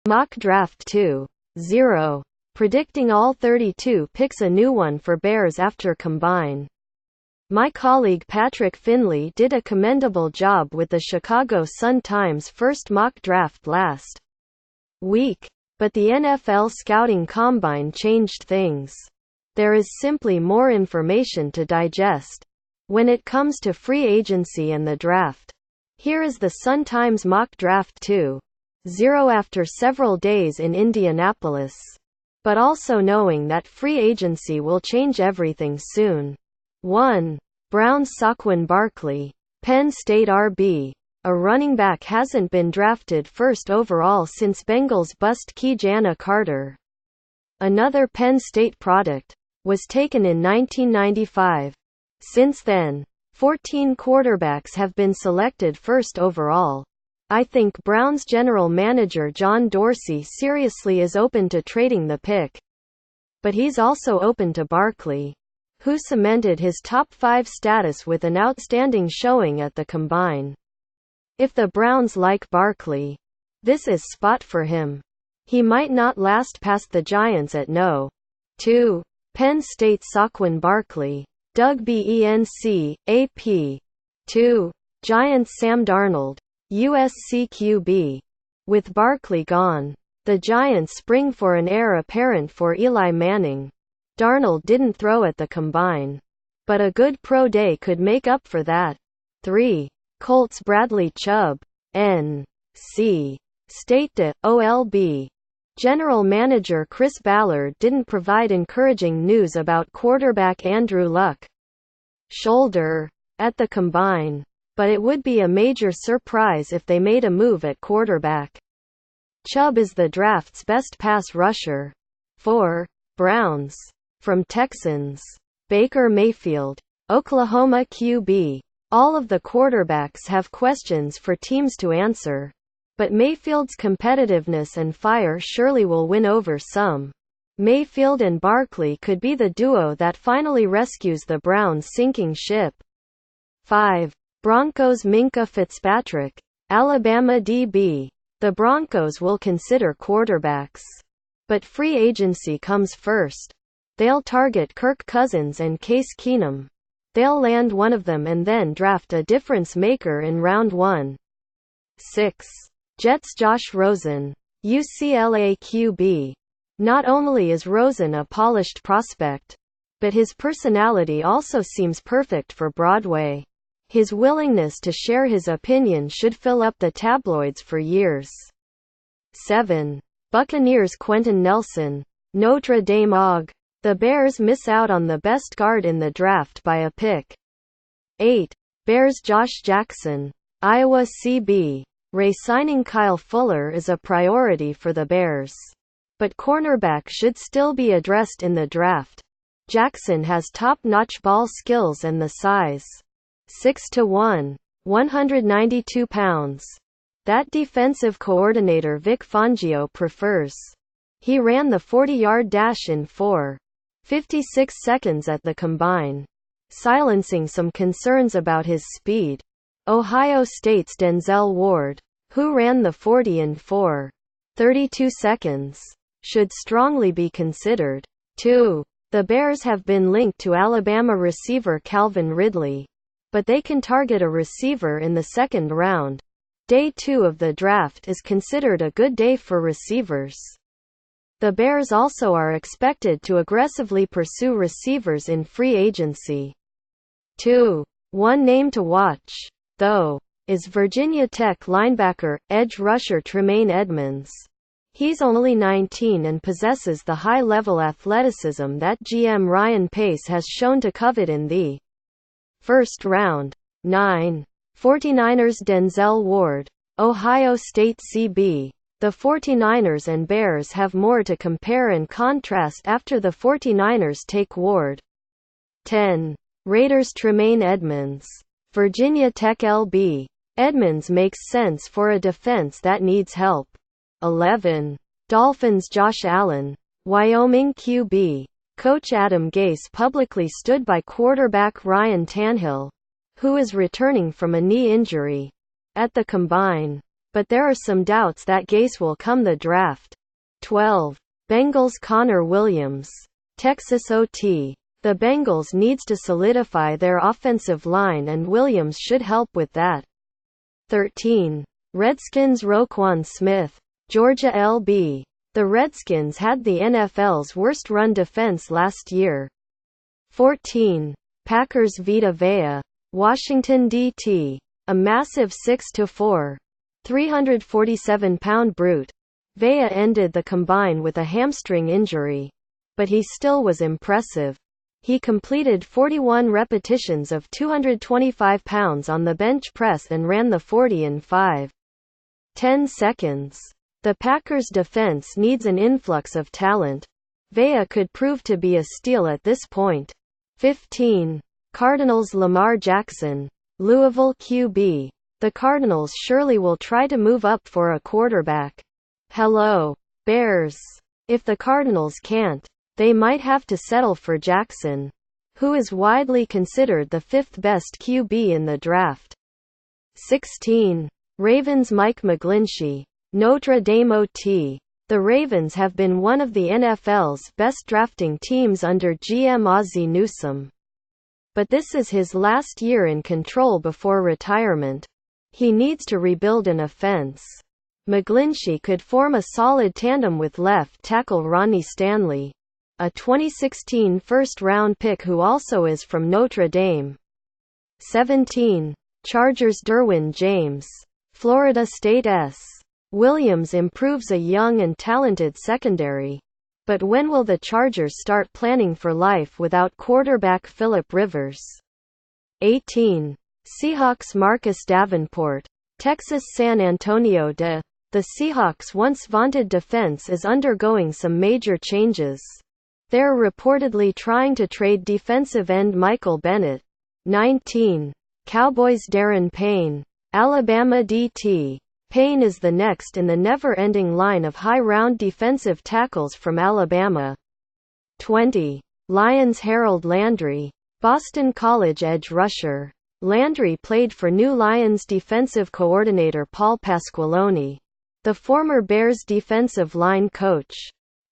Mock Draft 2.0. Predicting all 32 picks, a new one for Bears after Combine. My colleague Patrick Finley did a commendable job with the Chicago Sun-Times first mock draft last week, but the NFL Scouting Combine changed things. There is simply more information to digest when it comes to free agency and the draft. Here is the Sun-Times Mock Draft 2.0 after several days in Indianapolis, but also knowing that free agency will change everything soon. 1. Browns Saquon Barkley, Penn State RB. A running back hasn't been drafted first overall since Bengals bust Ki-Jana Carter. Another Penn State product was taken in 1995. Since then, 14 quarterbacks have been selected first overall. I think Browns general manager John Dorsey seriously is open to trading the pick. But he's also open to Barkley, who cemented his top 5 status with an outstanding showing at the Combine. If the Browns like Barkley, this is spot for him. He might not last past the Giants at no. 2. Penn State Saquon Barkley, Doug Benc, AP. 2. Giants Sam Darnold, USC QB. With Barkley gone, the Giants spring for an heir apparent for Eli Manning. Darnold didn't throw at the Combine, but a good pro day could make up for that. 3. Colts Bradley Chubb, NC State to OLB. General manager Chris Ballard didn't provide encouraging news about quarterback Andrew Luck shoulder at the Combine, but it would be a major surprise if they made a move at quarterback. Chubb is the draft's best pass rusher. 4. Browns. From Texans, Baker Mayfield, Oklahoma QB. All of the quarterbacks have questions for teams to answer, but Mayfield's competitiveness and fire surely will win over some. Mayfield and Barkley could be the duo that finally rescues the Browns' sinking ship. 5. Broncos Minkah Fitzpatrick, Alabama DB. The Broncos will consider quarterbacks, but free agency comes first. They'll target Kirk Cousins and Case Keenum. They'll land one of them and then draft a difference maker in round 1. 6. Jets Josh Rosen, UCLA QB. Not only is Rosen a polished prospect, but his personality also seems perfect for Broadway. His willingness to share his opinion should fill up the tabloids for years. 7. Buccaneers Quentin Nelson, Notre Dame AUG. The Bears miss out on the best guard in the draft by a pick. 8. Bears Josh Jackson, Iowa CB. Re-signing Kyle Fuller is a priority for the Bears, but cornerback should still be addressed in the draft. Jackson has top-notch ball skills and the size. 6'1", 192 pounds. That defensive coordinator Vic Fangio prefers. He ran the 40-yard dash in 4.56 seconds at the Combine, silencing some concerns about his speed. Ohio State's Denzel Ward, who ran the 40 in 4.32 seconds, should strongly be considered. 2. The Bears have been linked to Alabama receiver Calvin Ridley, but they can target a receiver in the second round. Day 2 of the draft is considered a good day for receivers. The Bears also are expected to aggressively pursue receivers in free agency. 2. One name to watch, though, is Virginia Tech linebacker, edge rusher Tremaine Edmunds. He's only 19 and possesses the high-level athleticism that GM Ryan Pace has shown to covet in the first round. 9. 49ers Denzel Ward, Ohio State CB. The 49ers and Bears have more to compare and contrast after the 49ers take Ward. 10. Raiders Tremaine Edmunds, Virginia Tech LB. Edmunds makes sense for a defense that needs help. 11. Dolphins Josh Allen, Wyoming QB. Coach Adam Gase publicly stood by quarterback Ryan Tannehill, who is returning from a knee injury, at the Combine. But there are some doubts that Gase will come the draft. 12. Bengals Connor Williams. Texas OT. The Bengals needs to solidify their offensive line and Williams should help with that. 13. Redskins Roquan Smith. Georgia LB. The Redskins had the NFL's worst run defense last year. 14. Packers Vita Vea. Washington DT. A massive 6'4", 347-pound brute. Vea ended the Combine with a hamstring injury. But he still was impressive. He completed 41 repetitions of 225 pounds on the bench press and ran the 40 in 5.10 seconds. The Packers' defense needs an influx of talent. Vea could prove to be a steal at this point. 15. Cardinals Lamar Jackson. Louisville QB. The Cardinals surely will try to move up for a quarterback. Hello, Bears. If the Cardinals can't, they might have to settle for Jackson, who is widely considered the 5th best QB in the draft. 16. Ravens Mike McGlinchey. Notre Dame OT. The Ravens have been one of the NFL's best drafting teams under GM Ozzie Newsome. But this is his last year in control before retirement. He needs to rebuild an offense. McGlinchey could form a solid tandem with left tackle Ronnie Stanley, a 2016 first-round pick who also is from Notre Dame. 17. Chargers Derwin James. Florida State S. Williams improves a young and talented secondary. But when will the Chargers start planning for life without quarterback Philip Rivers? 18. Seahawks Marcus Davenport. Texas San Antonio De. The Seahawks' once vaunted defense is undergoing some major changes. They're reportedly trying to trade defensive end Michael Bennett. 19. Cowboys Darren Payne. Alabama DT. Payne is the next in the never-ending line of high-round defensive tackles from Alabama. 20. Lions Harold Landry. Boston College edge rusher. Landry played for new Lions defensive coordinator Paul Pasqualoni, the former Bears defensive line coach,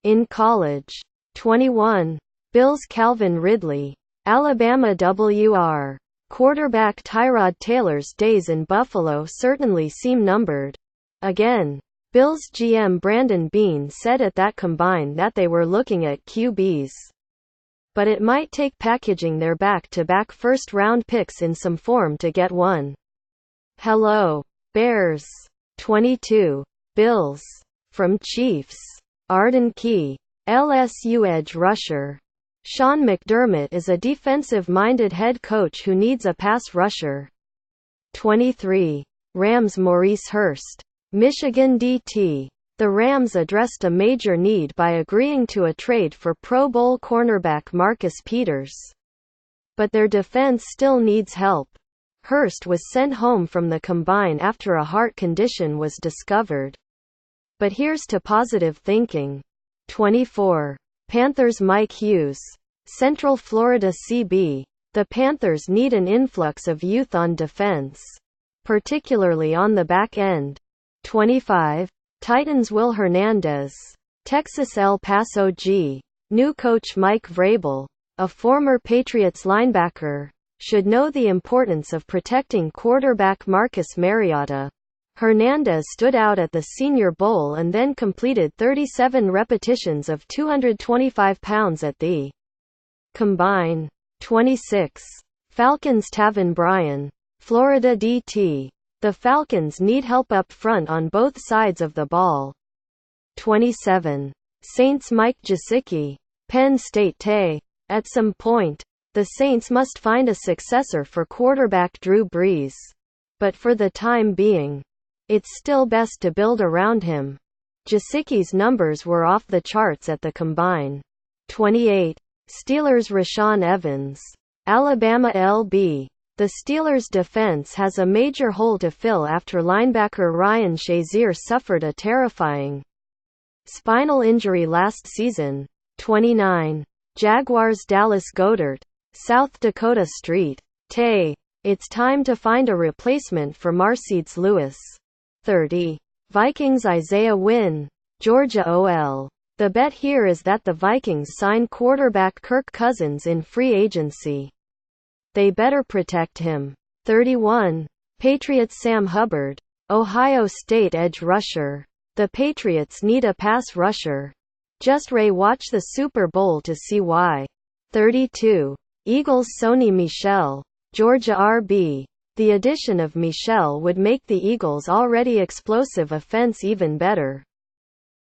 in college. 21. Bills Calvin Ridley. Alabama WR. Quarterback Tyrod Taylor's days in Buffalo certainly seem numbered. Again, Bills GM Brandon Beane said at that Combine that they were looking at QBs. But it might take packaging their back-to-back first-round picks in some form to get one. Hello, Bears. 22. Bills. From Chiefs. Arden Key. LSU edge rusher. Sean McDermott is a defensive-minded head coach who needs a pass rusher. 23. Rams Maurice Hurst. Michigan DT. The Rams addressed a major need by agreeing to a trade for Pro Bowl cornerback Marcus Peters. But their defense still needs help. Hurst was sent home from the Combine after a heart condition was discovered. But here's to positive thinking. 24. Panthers Mike Hughes. Central Florida CB. The Panthers need an influx of youth on defense, particularly on the back end. 25. Titans Will Hernandez. Texas El Paso G. New coach Mike Vrabel, a former Patriots linebacker, should know the importance of protecting quarterback Marcus Mariota. Hernandez stood out at the Senior Bowl and then completed 37 repetitions of 225 pounds at the Combine. 26. Falcons Taven Bryan. Florida DT. The Falcons need help up front on both sides of the ball. 27. Saints Mike Gesicki. Penn State Tay. At some point, the Saints must find a successor for quarterback Drew Brees. But for the time being, it's still best to build around him. Gesicki's numbers were off the charts at the Combine. 28. Steelers Rashaan Evans. Alabama LB. The Steelers' defense has a major hole to fill after linebacker Ryan Shazier suffered a terrifying spinal injury last season. 29. Jaguars Dallas Goedert. South Dakota Street. Tay. It's time to find a replacement for Marcedes Lewis. 30. Vikings Isaiah Wynn, Georgia OL. The bet here is that the Vikings sign quarterback Kirk Cousins in free agency. They better protect him. 31. Patriots Sam Hubbard, Ohio State edge rusher. The Patriots need a pass rusher. Just watch the Super Bowl to see why. 32. Eagles Sony Michel, Georgia RB. The addition of Michel would make the Eagles' already explosive offense even better.